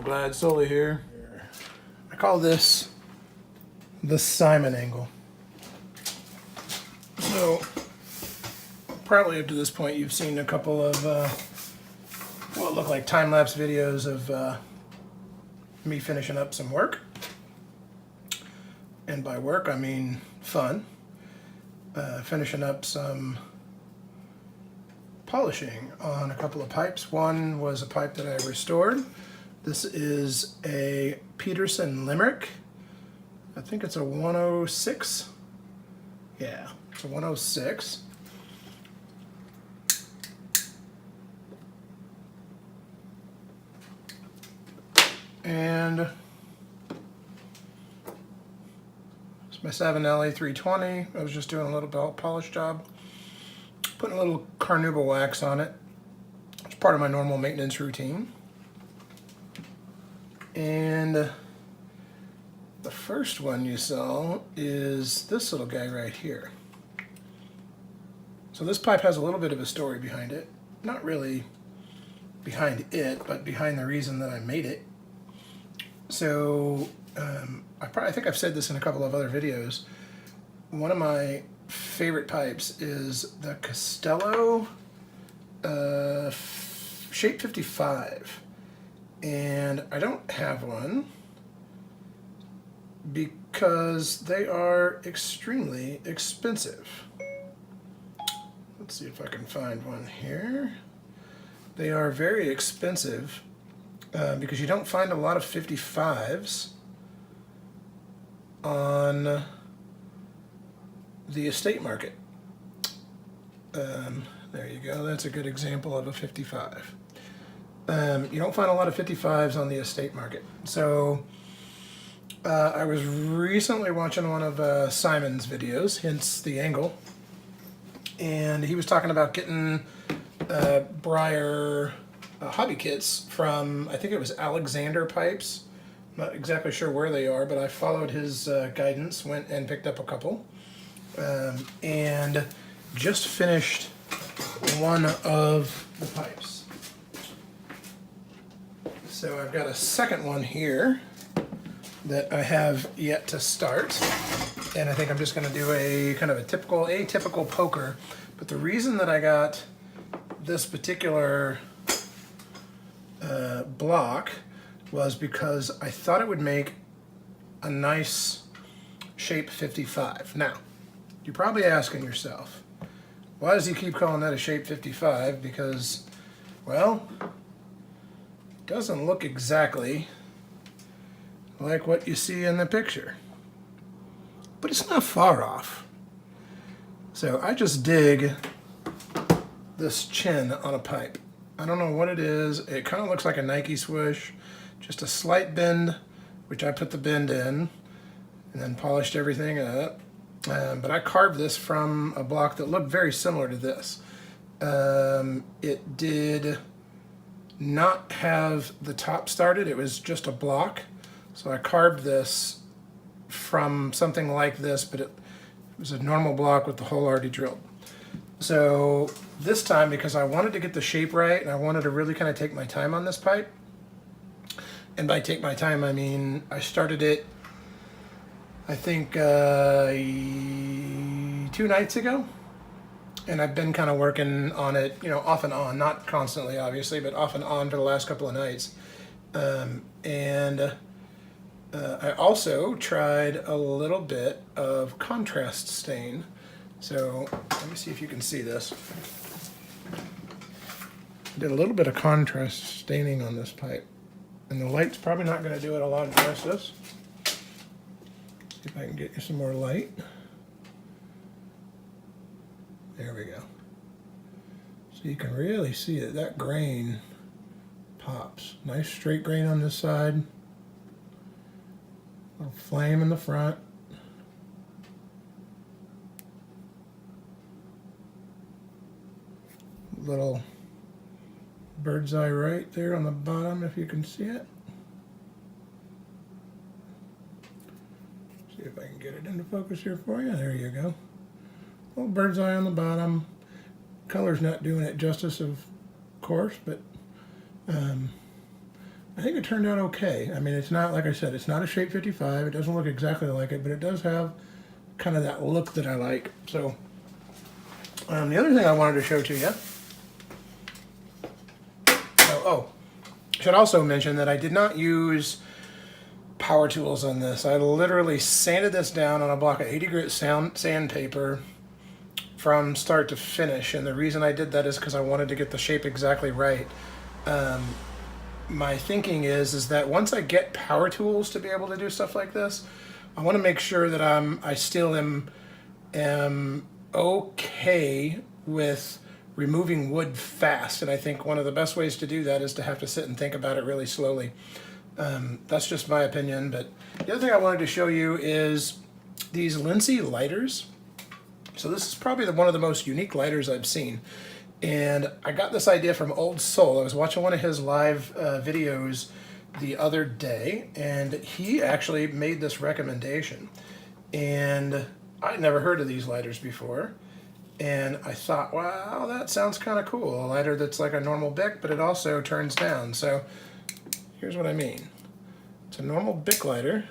RoadGlideSully here. I call this the Simon angle. So, probably up to this point you've seen a couple of what look like time-lapse videos of me finishing up some work. And by work I mean fun. Finishing up some polishing on a couple of pipes. One was a pipe that I restored. This is a Peterson Limerick. I think it's a 106. Yeah, it's a 106. And it's my Savinelli 320. I was just doing a little belt polish job. Putting a little carnauba wax on it. It's part of my normal maintenance routine. And the first one you saw is this little guy right here. So this pipe has a little bit of a story behind it. Not really behind it, but behind the reason that I made it. So I think I've said this in a couple of other videos. One of my favorite pipes is the Castello Shape 55. And I don't have one because they are extremely expensive. Let's see if I can find one here. They are very expensive because you don't find a lot of 55s on the estate market. There you go, that's a good example of a 55. You don't find a lot of 55s on the estate market. So I was recently watching one of Simon's videos, hence the angle, and he was talking about getting Breyer hobby kits from, I think it was Alexander Pipes. I'm not exactly sure where they are, but I followed his guidance, went and picked up a couple, and just finished one of the pipes. So I've got a second one here that I have yet to start, and I think I'm just going to do a kind of a atypical poker. But the reason that I got this particular block was because I thought it would make a nice shape 55. Now, you're probably asking yourself, why does he keep calling that a shape 55? Because, well, doesn't look exactly like what you see in the picture, but it's not far off. So I just dig this chin on a pipe. I don't know what it is. It kind of looks like a Nike swoosh, just a slight bend, which I put the bend in and then polished everything up. But I carved this from a block that looked very similar to this. It did not have the top started, it was just a block. So I carved this from something like this, but it was a normal block with the hole already drilled. So this time, because I wanted to get the shape right and I wanted to really kind of take my time on this pipe, and by take my time I mean I started it I think 2 nights ago. And I've been kind of working on it, you know, off and on, not constantly, obviously, but off and on for the last couple of nights. I also tried a little bit of contrast stain. So let me see if you can see this. Did a little bit of contrast staining on this pipe. And the light's probably not going to do it a lot of justice. See if I can get you some more light. There we go. So you can really see that that grain pops. Nice straight grain on this side. Little flame in the front. Little bird's eye right there on the bottom, if you can see it. See if I can get it into focus here for you. There you go. Little bird's eye on the bottom. Color's not doing it justice, of course, but I think it turned out okay. I mean, it's not, like I said, it's not a Shape 55. It doesn't look exactly like it, but it does have kind of that look that I like. So, the other thing I wanted to show to you. Should also mention that I did not use power tools on this. I literally sanded this down on a block of 80 grit sandpaper from start to finish. And the reason I did that is because I wanted to get the shape exactly right. My thinking is that once I get power tools to be able to do stuff like this, I want to make sure that I still am okay with removing wood fast. And I think one of the best ways to do that is to have to sit and think about it really slowly. That's just my opinion. But the other thing I wanted to show you is these Lindsay lighters. So this is probably one of the most unique lighters I've seen. And I got this idea from Old Soul. I was watching one of his live videos the other day, and he actually made this recommendation. And I'd never heard of these lighters before. And I thought, wow, that sounds kind of cool. A lighter that's like a normal Bic, but it also turns down. So here's what I mean. It's a normal Bic lighter,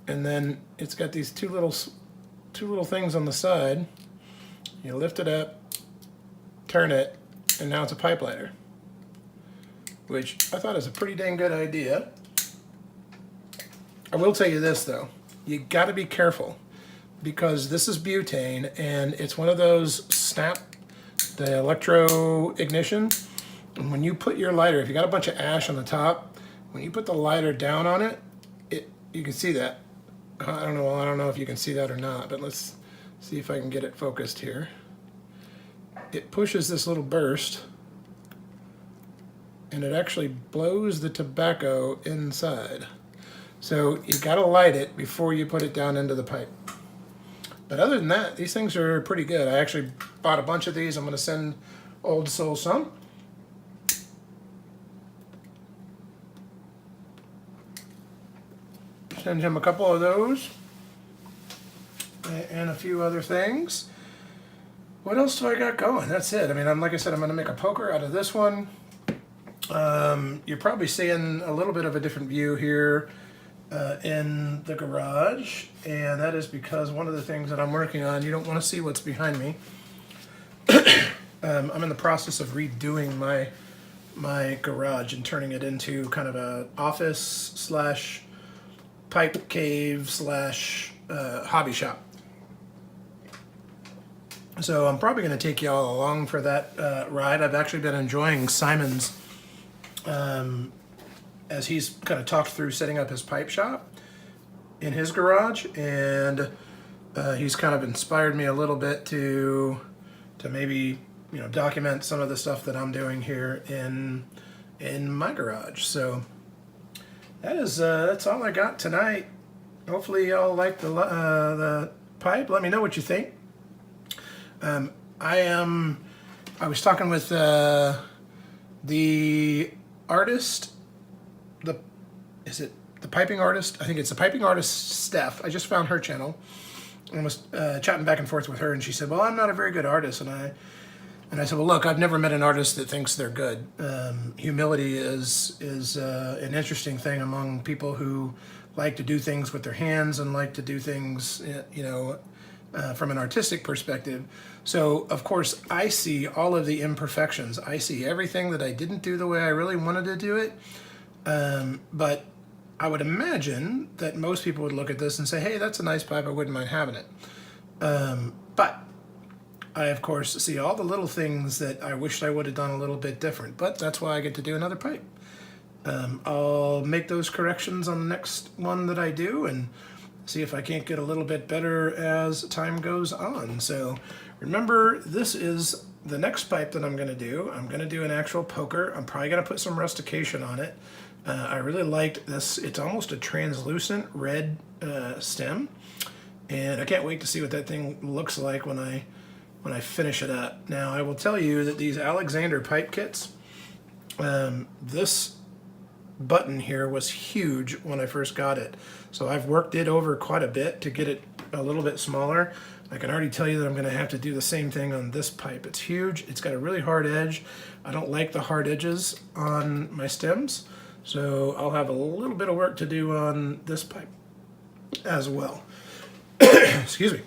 and then it's got these two little things on the side. You lift it up, turn it, and now it's a pipe lighter, which I thought is a pretty dang good idea. I will tell you this though, you got to be careful, because this is butane and it's one of those snap, the electro ignition. And when you put your lighter, if you got a bunch of ash on the top, when you put the lighter down on it, you can see that. I don't know if you can see that or not, but let's see if I can get it focused here. It pushes this little burst, and it actually blows the tobacco inside. So you gotta light it before you put it down into the pipe. But other than that, these things are pretty good. I actually bought a bunch of these. I'm gonna send Old Soul some. Send him a couple of those and a few other things. What else do I got going? That's it. I mean, like I said, I'm going to make a poker out of this one. You're probably seeing a little bit of a different view here in the garage, and that is because one of the things that I'm working on, you don't want to see what's behind me. I'm in the process of redoing my garage and turning it into kind of a office slash pipe cave slash hobby shop. So I'm probably going to take you all along for that ride. I've actually been enjoying Simon's as he's kind of talked through setting up his pipe shop in his garage, and he's kind of inspired me a little bit to maybe document some of the stuff that I'm doing here in my garage. So that's all I got tonight. Hopefully y'all like the pipe. Let me know what you think. I was talking with the artist, is it the piping artist? I think it's the piping artist Steph. I just found her channel and was chatting back and forth with her, and she said, well, I'm not a very good artist. And I said, well, look, I've never met an artist that thinks they're good. Humility is an interesting thing among people who like to do things with their hands and like to do things, from an artistic perspective. So, of course, I see all of the imperfections. I see everything that I didn't do the way I really wanted to do it. But I would imagine that most people would look at this and say, hey, that's a nice pipe, I wouldn't mind having it. But I, of course, see all the little things that I wished I would have done a little bit different. But that's why I get to do another pipe. I'll make those corrections on the next one that I do and see if I can't get a little bit better as time goes on. So remember, this is the next pipe that I'm going to do. I'm going to do an actual poker. I'm probably going to put some rustication on it. I really liked this. It's almost a translucent red stem, and I can't wait to see what that thing looks like when I finish it up. Now, I will tell you that these Alexander pipe kits, this button here was huge when I first got it. So I've worked it over quite a bit to get it a little bit smaller. I can already tell you that I'm going to have to do the same thing on this pipe. It's huge. It's got a really hard edge. I don't like the hard edges on my stems, so I'll have a little bit of work to do on this pipe as well. Excuse me.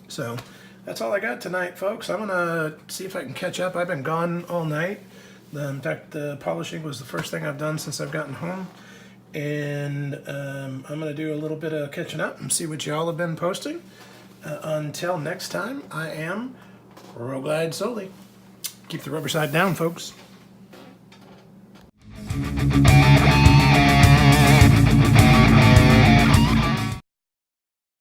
So that's all I got tonight, folks. I'm gonna see if I can catch up. I've been gone all night. In fact, the polishing was the first thing I've done since I've gotten home. And I'm gonna do a little bit of catching up and see what y'all have been posting. Until next time, I am RoadGlideSully. Keep the rubber side down, folks.